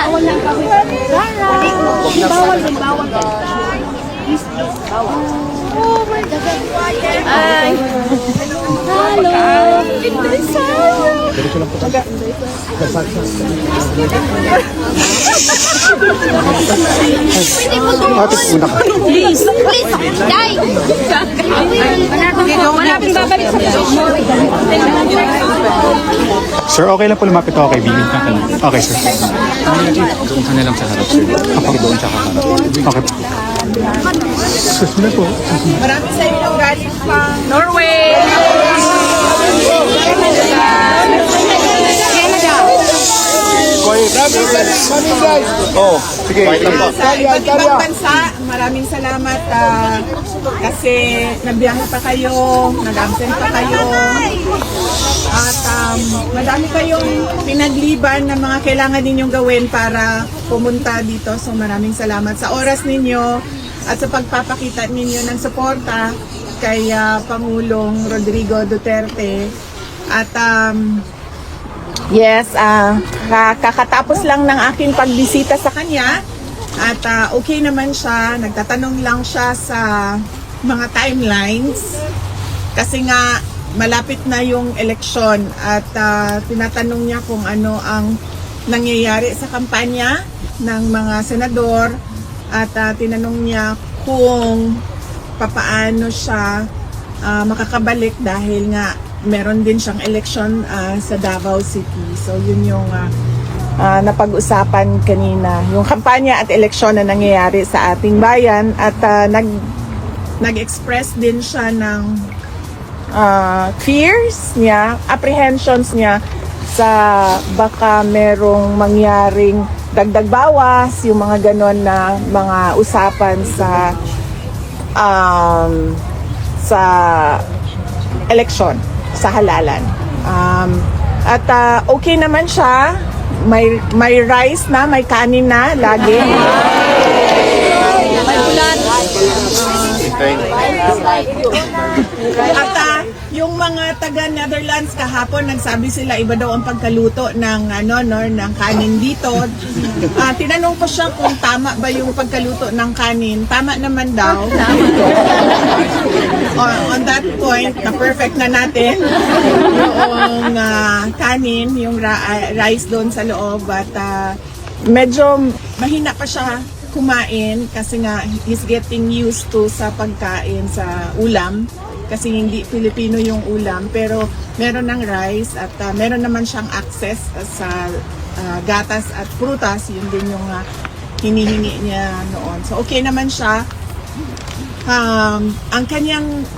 Bawal lang kami. Bawal din, bawal din. Oh my God. Ay. Hello. Please. Please. Dai. Malapit babalik sa Sir, okay lang po lumapit ako kay Billy. Okay, sir. Doon ka na lang sa harap, sir. Ako doon siya kaharap. Okay. Susunod po. Marami sa inyo galing pang Norway. Oh, sige. sa iba't ibang bansa. Maraming salamat kasi nagbiyahe pa kayo, nag-absent pa kayo. At madami kayong pinagliban na mga kailangan ninyong gawin para pumunta dito. So maraming salamat sa oras ninyo at sa pagpapakita ninyo ng suporta kay Pangulong Rodrigo Duterte. At yes, kakatapos lang ng aking pagbisita sa kanya at okay naman siya. Nagtatanong lang siya sa mga timelines kasi nga malapit na yung eleksyon at tinatanong niya kung ano ang nangyayari sa kampanya ng mga senador at tinanong niya kung papaano siya makakabalik dahil nga meron din siyang election sa Davao City. So yun yung napag-usapan kanina, yung kampanya at eleksyon na nangyayari sa ating bayan at nag-express din siya ng fears niya, apprehensions niya sa baka merong mangyaring dagdag bawas, yung mga ganon na mga usapan sa eleksyon, sa halalan. At okay naman siya, may rice na, may kanin na lagi. May ulan. At yung mga taga Netherlands kahapon nagsabi sila iba daw ang pagkaluto ng ng kanin dito. Tinanong ko siya kung tama ba yung pagkaluto ng kanin. Tama naman daw. On that point, na perfect na natin yung kanin, yung rice doon sa loob at medyo mahina pa siya kumain kasi nga he's getting used to sa pagkain sa ulam kasi hindi Filipino yung ulam pero meron ng rice at meron naman siyang access sa gatas at prutas, yun din yung hinihingi niya noon. So okay naman siya. Ang kanyang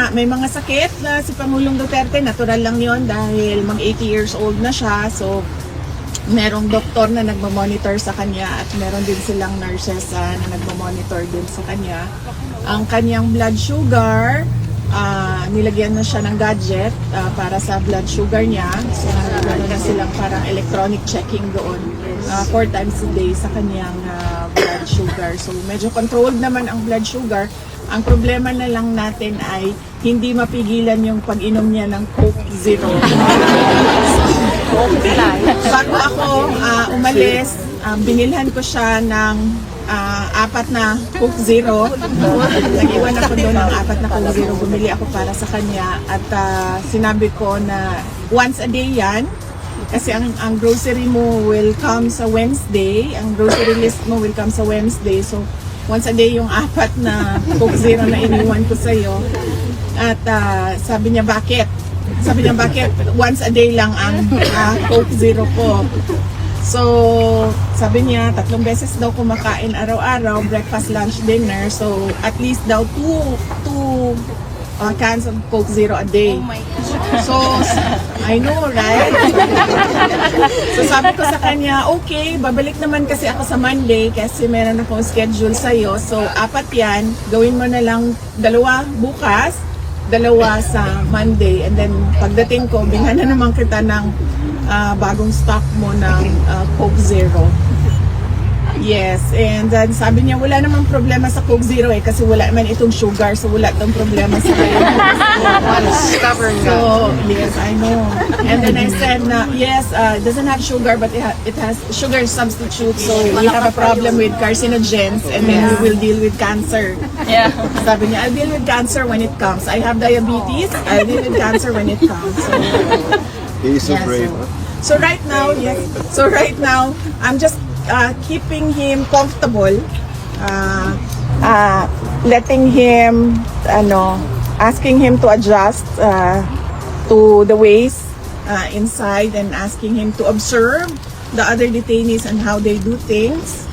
may mga sakit na si Pangulong Duterte, natural lang yon dahil mag 80 years old na siya. So merong doktor na nagmamonitor sa kanya at meron din silang nurses na nagmamonitor din sa kanya. Ang kanyang blood sugar, nilagyan na siya ng gadget para sa blood sugar niya. So meron na silang parang electronic checking doon 4 times a day sa kanyang blood sugar. So medyo controlled naman ang blood sugar. Ang problema na lang natin ay hindi mapigilan yung pag-inom niya ng Coke Zero. Bago ako umalis, binilhan ko siya ng 4 na Coke Zero. Nag-iwan ako doon ng 4 na Coke Zero. Bumili ako para sa kanya at sinabi ko na once a day yan. Kasi ang grocery mo will come sa Wednesday. Ang grocery list mo will come sa Wednesday. So, once a day yung 4 na Coke Zero na iniwan ko sa'yo. At sabi niya, bakit? Sabi niya, bakit? Once a day lang ang Coke Zero ko. So, sabi niya, 3 beses daw kumakain araw-araw, breakfast, lunch, dinner. So, at least daw 2 cans of Coke Zero a day. So, I know, right? So, sabi ko sa kanya, okay, babalik naman kasi ako sa Monday kasi meron akong schedule sa'yo. So, 4 yan, gawin mo na lang 2 bukas, 2 sa Monday. And then, pagdating ko, bilhan na naman kita ng bagong stock mo ng Coke Zero. Yes, and then sabi niya wala namang problema sa Coke Zero kasi wala man itong sugar, so wala itong problema sa Stubborn ka. So, yes, I know. And then I said na, yes, it doesn't have sugar but it has sugar substitute, so we have a problem with carcinogens and then we will deal with cancer. Yeah. Sabi niya, I'll deal with cancer when it comes. I have diabetes, I'll deal with cancer when it comes. So, He's so yeah, brave. so right now, yes. So right now, I'm just keeping him comfortable, letting him, asking him to adjust to the ways inside and asking him to observe the other detainees and how they do things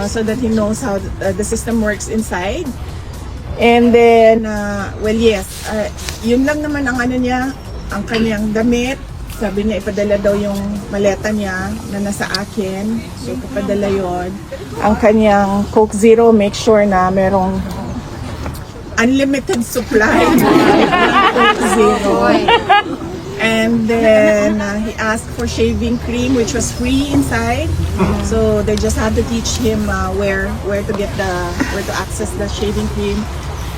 so that he knows how the system works inside. And then, well, yes, yun lang naman ang niya, ang kanyang damit. Sabi niya, ipadala daw yung maleta niya na nasa akin. So, ipadala yon. Ang kanyang Coke Zero, make sure na merong unlimited supply ng Coke Zero. And then, he asked for shaving cream, which was free inside. So, they just had to teach him where to access the shaving cream.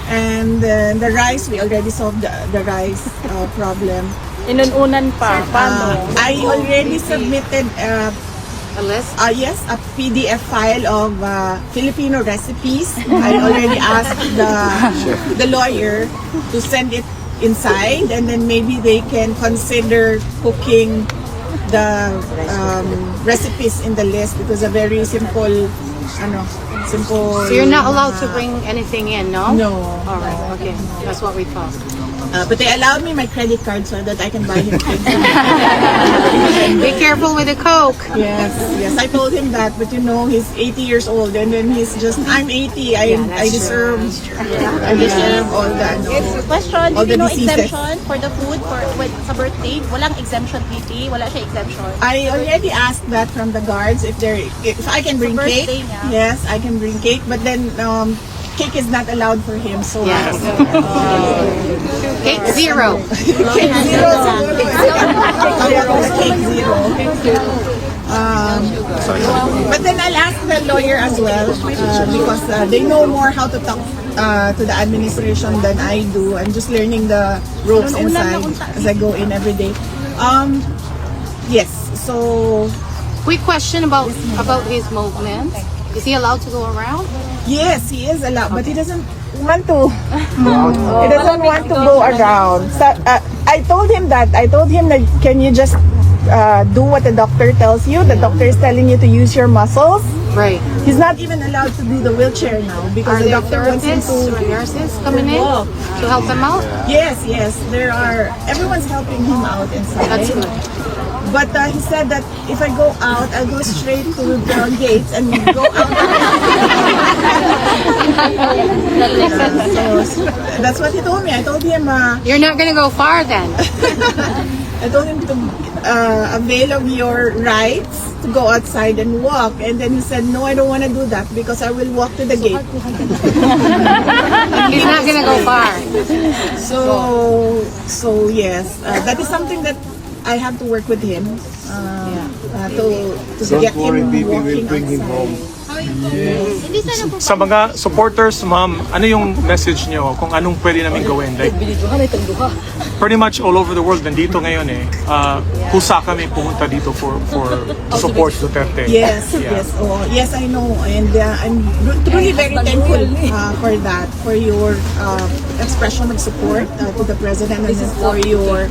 And then, the rice, we already solved the rice problem. Inununan pa. Paano? I already submitted A list? yes, a PDF file of Filipino recipes. I already asked the lawyer to send it inside, and then maybe they can consider cooking the recipes in the list because a very simple, simple. So you're not allowed to bring anything in, no? No. Alright, okay. That's what we thought. But they allowed me my credit card so that I can buy him things. Be careful with the Coke. Yes, I told him that, but he's 80 years old, and then he's just, I'm 80, I deserve all that. Question, All do the you know diseases. exemption for the food sa birthday? Walang exemption, PT? Wala siya exemption? I already asked that from the guards if I can bring Sa cake. birthday niya. Yes, I can bring cake, but then cake is not allowed for him, so Yes. Cake zero. cake zero. Cake zero. But then I'll ask the lawyer as well because they know more how to talk to the administration than I do. I'm just learning the ropes inside as I go in every day. Yes, so Quick question about his movements. Is he allowed to go around? yes, he is allowed, but he doesn't want to. He doesn't want to go around. So, I told him that. Can you just do what the doctor tells you? The doctor is telling you to use your muscles. Right. He's not even allowed to do the wheelchair now because Are the there doctor wants him therapists or to. nurses coming in to help him out? Yes, there are. Everyone's helping him out inside. That's good. But he said that if I go out, I'll go straight to the gates and go out. So, that's what he told me. I told him. You're not gonna go far then. I told him to avail of your rights to go outside and walk. And then he said, no, I don't want to do that because I will walk to the gate. He's not gonna go far. So yes, that is something that I have to work with him to Don't get worry, him baby, we'll walking bring him outside. home. Sa mga supporters, ma'am, ano yung message nyo kung anong pwede namin gawin? Like, pretty much all over the world, nandito ngayon kusa kami pumunta dito for to support Duterte. Yes, Yeah. yes, I know, and I'm truly very thankful for that, for your expression of support to the president, and then for your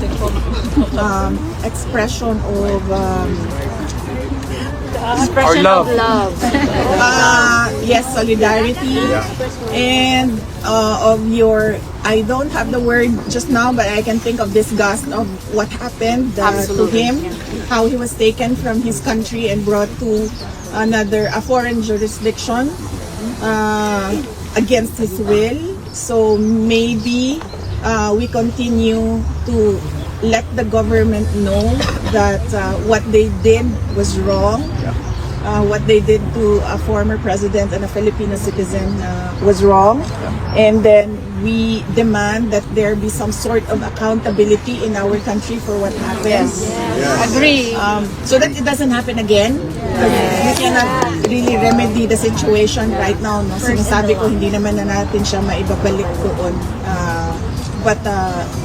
expression of Our love. Love. yes, solidarity, and of your, I don't have the word just now, but I can think of disgust of what happened to Absolutely. him, how he was taken from his country and brought to a foreign jurisdiction against his will. So maybe we continue to let the government know that what they did was wrong. what they did to a former president and a Filipino citizen was wrong. And then we demand that there be some sort of accountability in our country for what happened. Agree. So that it doesn't happen again. We cannot really remedy the situation right now. No? Sinasabi ko, hindi naman na natin siya maibabalik doon. But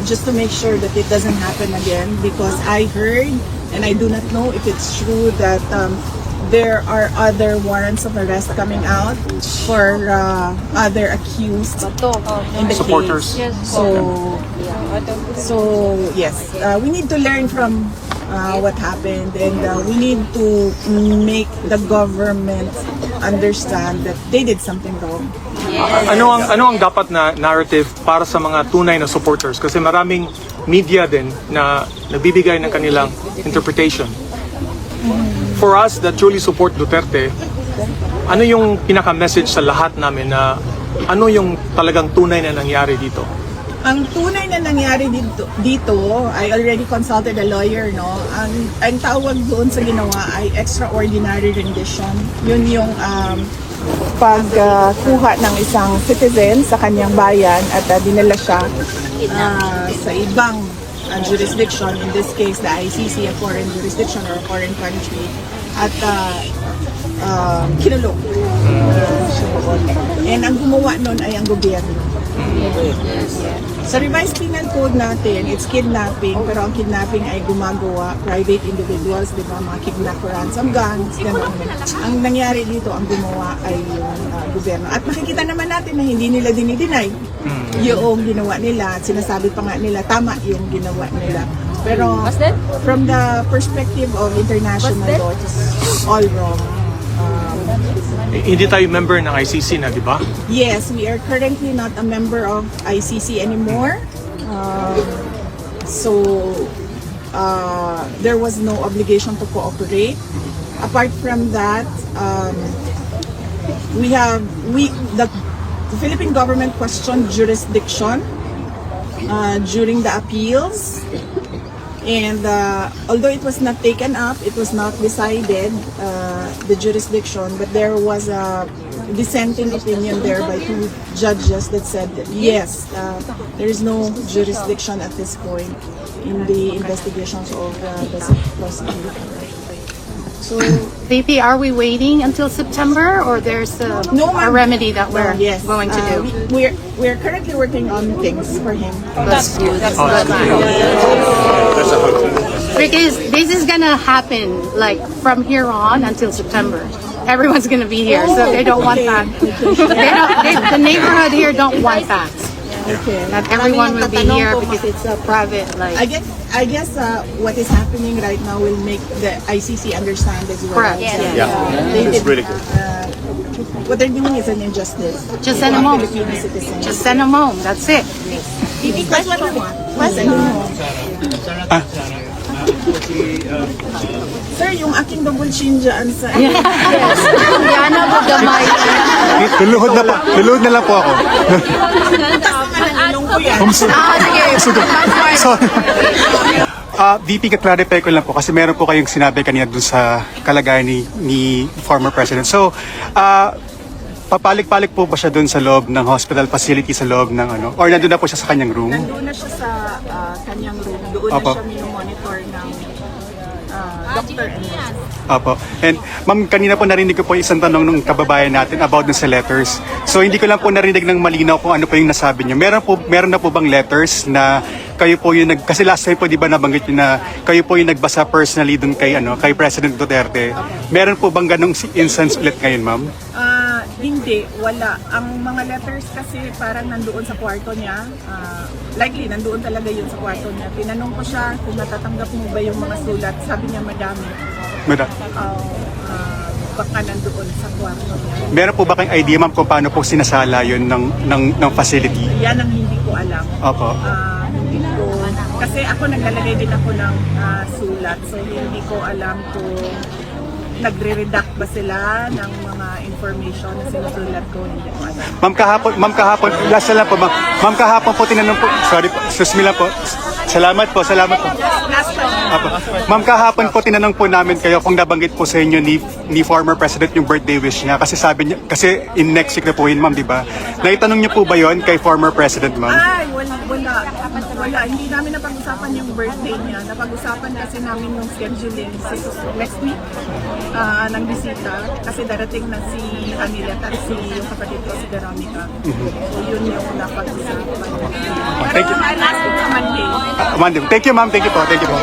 just to make sure that it doesn't happen again, because I heard, and I do not know if it's true, that there are other warrants of arrest coming out for other accused in the Supporters. case. So yes, we need to learn from what happened, and we need to make the government understand that they did something wrong. Ano ang dapat na narrative para sa mga tunay na supporters? Kasi maraming media din na nagbibigay ng kanilang interpretation. For us that truly support Duterte, ano yung pinaka-message sa lahat namin na ano yung talagang tunay na nangyari dito? Ang tunay na nangyari dito, I already consulted a lawyer, no? Ang tawag doon sa ginawa ay extraordinary rendition. Yun yung pagkuha ng isang citizen sa kanyang bayan at dinala siya sa ibang jurisdiction, in this case the ICC, a foreign jurisdiction or a foreign country, at kinulong. And ang gumawa nun ay ang gobyerno. Sa revised penal code natin, it's kidnapping, pero ang kidnapping ay gumagawa private individuals, di ba, mga kidnap for ransom guns, gano'n. Ang nangyari dito, ang gumawa ay yung gobyerno. At makikita naman natin na hindi nila dinideny yung ginawa nila, at sinasabi pa nga nila, tama yung ginawa nila. Pero from the perspective of international law, it's all wrong. Hindi tayo member ng ICC na, di ba? Yes, we are currently not a member of ICC anymore. There was no obligation to cooperate. Apart from that, the Philippine government questioned jurisdiction during the appeals. And although it was not taken up, it was not decided, the jurisdiction, but there was a dissenting opinion there by 2 judges that said that yes, there is no jurisdiction at this point in the investigations of the prosecutor. So, VP, are we waiting until September, or there's a remedy that we're yes, going to do? We're currently working on things for him. That's good. Because this is gonna happen like from here on until September. Everyone's gonna be here, so they don't want that. The neighborhood here don't want that. Okay. Not everyone will be here because it's a private, like. I guess what is happening right now will make the ICC understand as well. Correct. It's really good. What they're doing is an injustice. Just send them home. Filipino citizens. Just send them home. That's it. That's what we want. Send them home. Sir, yung aking double chin dyan sa... Yana mo gamay. Luluhod na lang po ako. Ilong ko yan. Sorry. VP, ka-clarify ko lang po kasi meron po kayong sinabi kanina dun sa kalagayan ni former president. So, papalik-palik po ba siya dun sa loob ng hospital facility sa loob ng ano? Or nandun na po siya sa kanyang room? Nandun na siya sa kanyang room. Doon na siya monitor ng doctor and nurse. Apo. And ma'am, kanina po narinig ko po isang tanong ng kababayan natin about dun sa letters. So hindi ko lang po narinig ng malinaw kung ano po yung nasabi niyo. Meron na po bang letters na kayo po yung kasi last time po di ba nabanggit niyo na kayo po yung nagbasa personally dun kay President Duterte. Meron po bang ganung instance ulit ngayon, ma'am? Hindi, wala. Ang mga letters kasi parang nandoon sa kwarto niya. Likely, nandoon talaga yun sa kwarto niya. Tinanong ko siya kung natatanggap mo ba yung mga sulat. Sabi niya, madami. Baka nandoon sa kwarto niya. Meron po ba kayong idea, ma'am, kung paano po sinasala yun ng facility? Yan ang hindi ko alam. Opo. Hindi ko, kasi ako naglalagay din ako ng sulat. So, hindi ko alam kung nagre-redact ba sila ng mga information na sinusulat ko, hindi ko alam. Ma'am kahapon, last na lang po, ma'am kahapon po tinanong po, sorry po, excuse me lang po, Salamat po, salamat po. Apo. Ma'am, kahapon po tinanong po namin kayo kung nabanggit po sa inyo ni former president yung birthday wish niya kasi sabi niya, kasi in next week na po yun, ma'am, di ba? Naitanong niyo po ba yon kay former president, ma'am? Ay, wala. Hindi namin napag-usapan yung birthday niya. Napag-usapan kasi namin yung scheduling next week ng bisita. Kasi darating na si Amelia at yung kapatid ko, si Veronica. So yun yung napag-usapan. Thank you. Last week sa Monday. Ma'am, thank you, ma'am. Thank you po. Thank you po.